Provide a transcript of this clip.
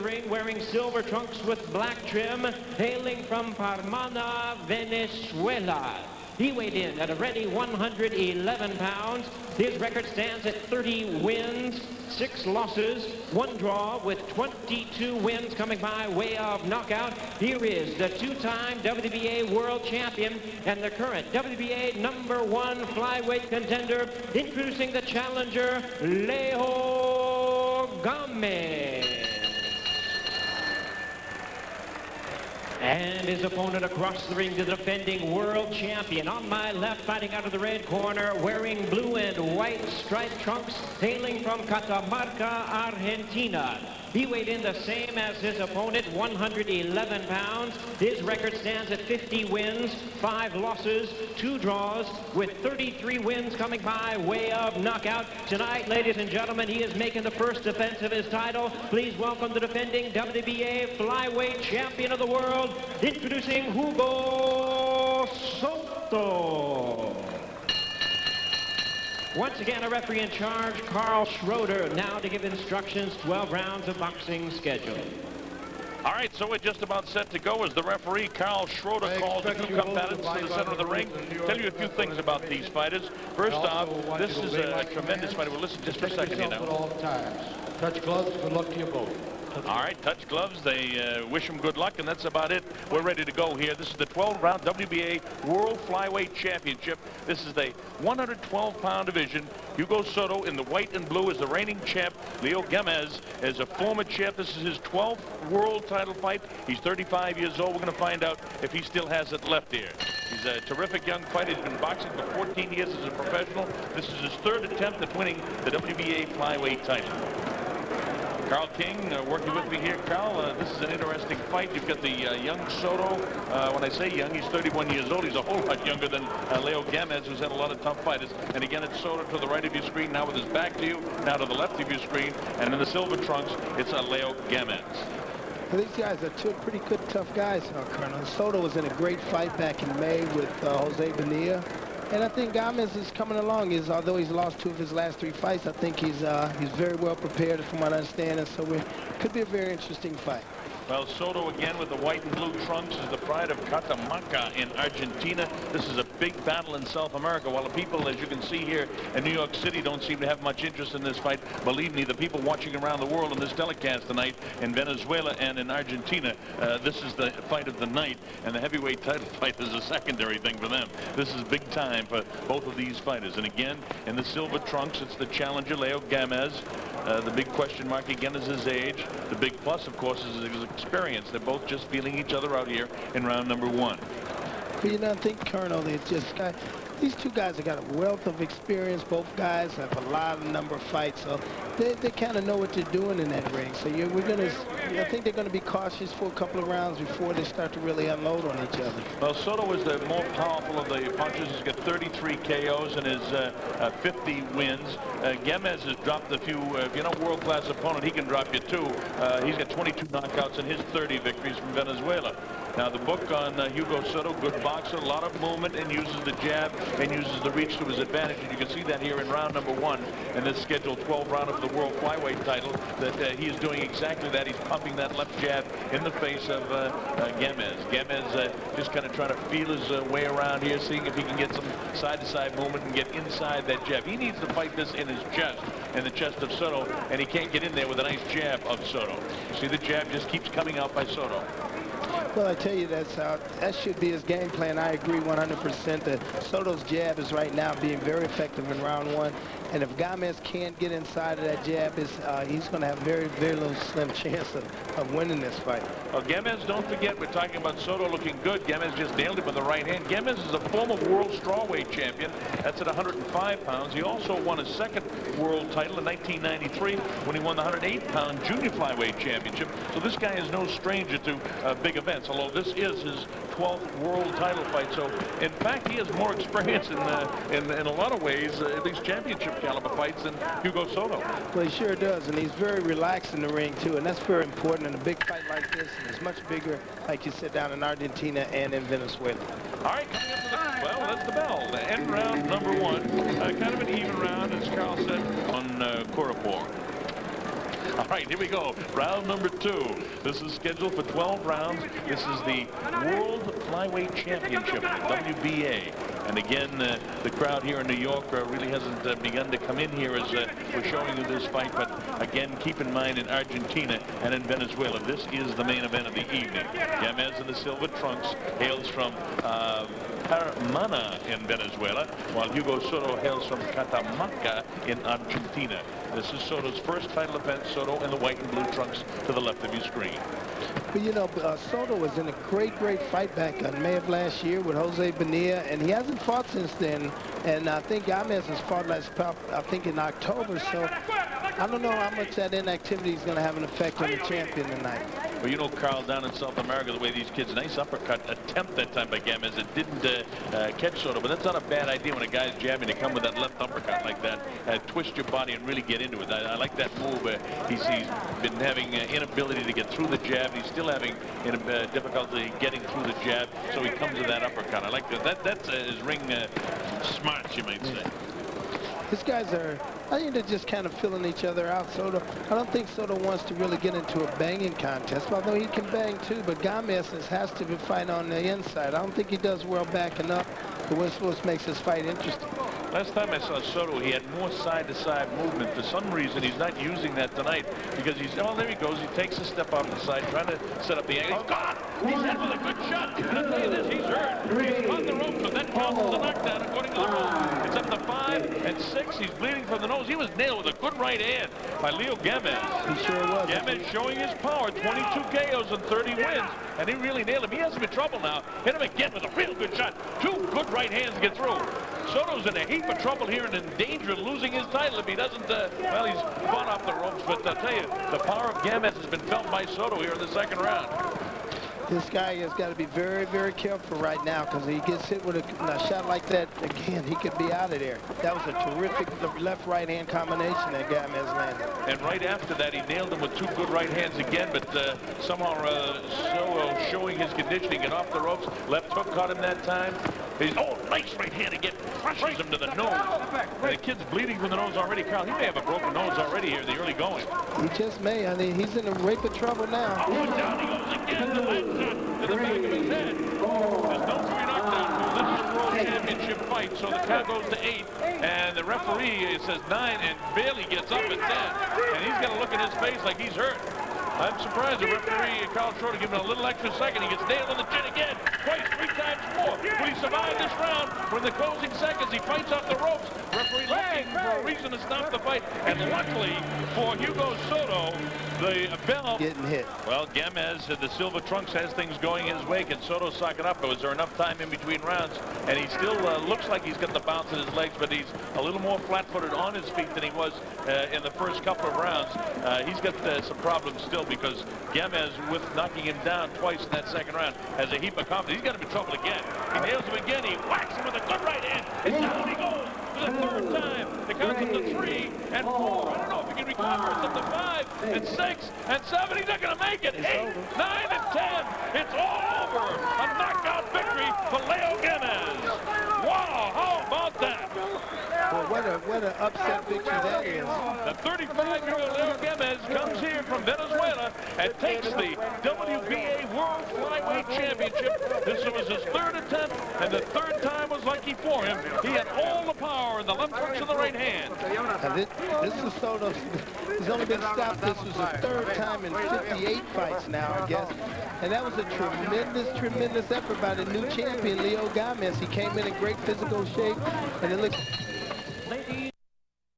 ring wearing silver trunks with black trim, hailing from Parmana, Venezuela. He weighed in at a ready 111 pounds. His record stands at 30 wins, 6 losses, 1 draw, with 22 wins coming by way of knockout. Here is the 2-time WBA World Champion and the current WBA #1 flyweight contender, introducing the challenger, Leo Gamez. And his opponent across the ring, the defending world champion. On my left, fighting out of the red corner, wearing blue and white striped trunks, hailing from Catamarca, Argentina. He weighed in the same as his opponent, 111 pounds. His record stands at 50 wins, 5 losses, 2 draws, with 33 wins coming by way of knockout. Tonight, ladies and gentlemen, he is making the first defense of his title. Please welcome the defending WBA flyweight champion of the world, introducing Hugo Soto. Once again, a referee in charge, Schroeder, now to give instructions, 12 rounds of boxing schedule. All right, so we're just about set to go as the referee, Schroeder, calls the 2 combatants to the center of the ring. Tell you a few things about these fighters. First off, this is a tremendous fighter. We'll listen just for a second here now. Touch gloves, good luck to you both. All right, touch gloves. They wish him good luck, and that's about it. We're ready to go here. This is the 12-round WBA World Flyweight Championship. This is the 112-pound division. Hugo Soto in the white and blue is the reigning champ. Leo Gamez is a former champ. This is his 12th world title fight. He's 35 years old. We're going to find out if he still has it left here. He's a terrific young fighter. He's been boxing for 14 years as a professional. This is his 3rd attempt at winning the WBA Flyweight title. Carl King working with me here. Carl, this is an interesting fight. You've got the young Soto. When I say young, he's 31 years old. He's a whole lot younger than Leo Gamez, who's had a lot of tough fighters. And again, it's Soto to the right of your screen, now with his back to you, now to the left of your screen. And in the silver trunks, it's Leo Gamez. Well, these guys are 2 pretty good, tough guys, Colonel. Soto was in a great fight back in May with Jose Bonilla. And I think Gamez is coming along. Although he's lost 2 of his last 3 fights, I think he's very well prepared from what I understand. And so it could be a very interesting fight. Well, Soto again with the white and blue trunks is the pride of Catamarca in Argentina. This is a big battle in South America. While the people, as you can see here in New York City, don't seem to have much interest in this fight, believe me, the people watching around the world in this telecast tonight in Venezuela and in Argentina, this is the fight of the night, and the heavyweight title fight is a secondary thing for them. This is big time for both of these fighters. And again, in the silver trunks, it's the challenger, Leo Gamez. The big question mark again is his age. The big plus, of course, is his experience. They're both just feeling each other out here in round number 1. But you know, I think, Colonel, these 2 guys have got a wealth of experience. Both guys have a number of fights, so they kind of know what they're doing in that ring. So I think they're going to be cautious for a couple of rounds before they start to really unload on each other. Well, Soto is the more powerful of the punchers. He's got 33 KOs and his 50 wins. Gamez has dropped a few. If you're not a world-class opponent, he can drop you 2. He's got 22 knockouts in his 30 victories from Venezuela. Now, the book on Hugo Soto, good boxer, a lot of movement, and uses the jab and uses the reach to his advantage. And you can see that here in round number 1 in this scheduled 12 round of the World Flyweight title, that he is doing exactly that. He's pumping that left jab in the face of Gamez. Gamez just kind of trying to feel his way around here, seeing if he can get some side-to-side movement and get inside that jab. He needs to fight this in his chest, in the chest of Soto, and he can't get in there with a nice jab of Soto. You see the jab just keeps coming out by Soto. Well, I tell you, that should be his game plan. I agree 100% that Soto's jab is right now being very effective in round 1. And if Gamez can't get inside of that jab, he's going to have very, very little slim chance of winning this fight. Well, Gamez, don't forget, we're talking about Soto looking good. Gamez just nailed him with the right hand. Gamez is a former world strawweight champion. That's at 105 pounds. He also won his 2nd world title in 1993 when he won the 108-pound junior flyweight championship. So this guy is no stranger to big events, although this is his 12th world title fight. So, in fact, he has more experience in a lot of ways, at least championship caliber fights, than Hugo Soto. Well, he sure does, and he's very relaxed in the ring, too, and that's very important in a big fight like this. And it's much bigger, like you said, down in Argentina and in Venezuela. All right, coming up to the, well, that's the bell. The end round number 1. Kind of an even round, as Carl said, on Corapor. All right, here we go. Round number 2. This is scheduled for 12 rounds. This is the World Flyweight Championship, WBA. And again, the crowd here in New York really hasn't begun to come in here as we're showing you this fight. But again, keep in mind in Argentina and in Venezuela, this is the main event of the evening. Gamez in the silver trunks hails from Hermana in Venezuela, while Hugo Soto hails from Catamarca in Argentina. This is Soto's first title defense. Soto in the white and blue trunks to the left of your screen. But you know, Soto was in a great fight back in May of last year with Jose Bonilla, and he hasn't fought since then. And I think Gamez has fought last, I think, in October. So I don't know how much that inactivity is going to have an effect on the champion tonight. Well, you know, Carl, down in South America, the way these kids, nice uppercut attempt that time by Gamez. It didn't catch Soto, but that's not a bad idea when a guy's jabbing to come with that left uppercut like that, twist your body and really get into it. I like that move. He's been having inability to get through the jab. He's still having difficulty getting through the jab, so he comes with that uppercut. I like that. That's his ring smarts, you might say. These guys are, I think they're just kind of filling each other out. Soto, I don't think Soto wants to really get into a banging contest, although he can bang too, but Gamez has to be fighting on the inside. I don't think he does well backing up, but what makes this fight interesting. Last time I saw Soto, he had more side-to-side movement. For some reason, he's not using that tonight because he's, oh, there he goes. He takes a step off the side, trying to set up the angle. He's gone! He's hit with a good shot. And I'll tell you this, he's hurt. He's on the ropes, but that counts as a knockdown according to the rules. It's up to 5 and 6. He's bleeding from the nose. He was nailed with a good right hand by Leo Gamez. He sure was. Gamez showing his power, 22 KOs and 30 wins, and he really nailed him. He has him in trouble now. Hit him again with a real good shot. 2 good right hands to get through. Soto's in a heap of trouble here and in danger of losing his title if he doesn't, well, he's fought off the ropes, but I'll tell you, the power of Gamez has been felt by Soto here in the second round. This guy has got to be very careful right now because he gets hit with a shot like that again, he could be out of there. That was a terrific left-right hand combination that Gamez landed. And right after that, he nailed him with 2 good right hands again, but somehow Soto showing his conditioning and off the ropes. Left hook caught him that time. He's, oh, nice right hand again, crushes him to the nose. And the kid's bleeding from the nose already. Carl, he may have a broken nose already here in the early going. He just may. I mean, he's in a rape of trouble now. Oh, down he goes again. The left shot to the back of his head. There's no 3 knockdown. This is a world championship fight, so the count goes to 8. And the referee says 9 and barely gets up at 10. And he's got to look at his face like he's hurt. I'm surprised the referee, Carl Schroeder, giving him a little extra second. He gets nailed on the chin again, twice, 3 times more. Will he survive this round? For in the closing seconds, he fights off the ropes. Referee looking for a reason to stop the fight. And luckily for Hugo Soto, the bell getting hit. Well, Gamez, the silver trunks, has things going his way. Can Soto sock it up? Was there enough time in between rounds? And he still looks like he's got the bounce in his legs, but he's a little more flat-footed on his feet than he was in the first couple of rounds. He's got some problems still because Gamez, with knocking him down twice in that second round, has a heap of confidence. He's got him in trouble again. He nails him again. He whacks him with a good right hand. And down he goes for the 3rd time. It counts him to 3 and 4. I don't know if he can recover. It's up to 5 and 6 and 7. He's not going to make it. 8, 9, and 10. It's all over. A knockout victory for Leo Gamez. Wow, how about that? Well, what an upset victory that is. The 35-year-old Leo Gamez comes here from Venezuela and takes the WBA World Flyweight Championship. This was his 3rd attempt, and the 3rd time was lucky for him. He had all the power in the left hook to the right hand. Now this is Soto. He's only been stopped. This was his 3rd time in 58 fights now, I guess. And that was a tremendous effort by the new champion, Leo Gamez. He came in great physical shape, and it looks... Ladies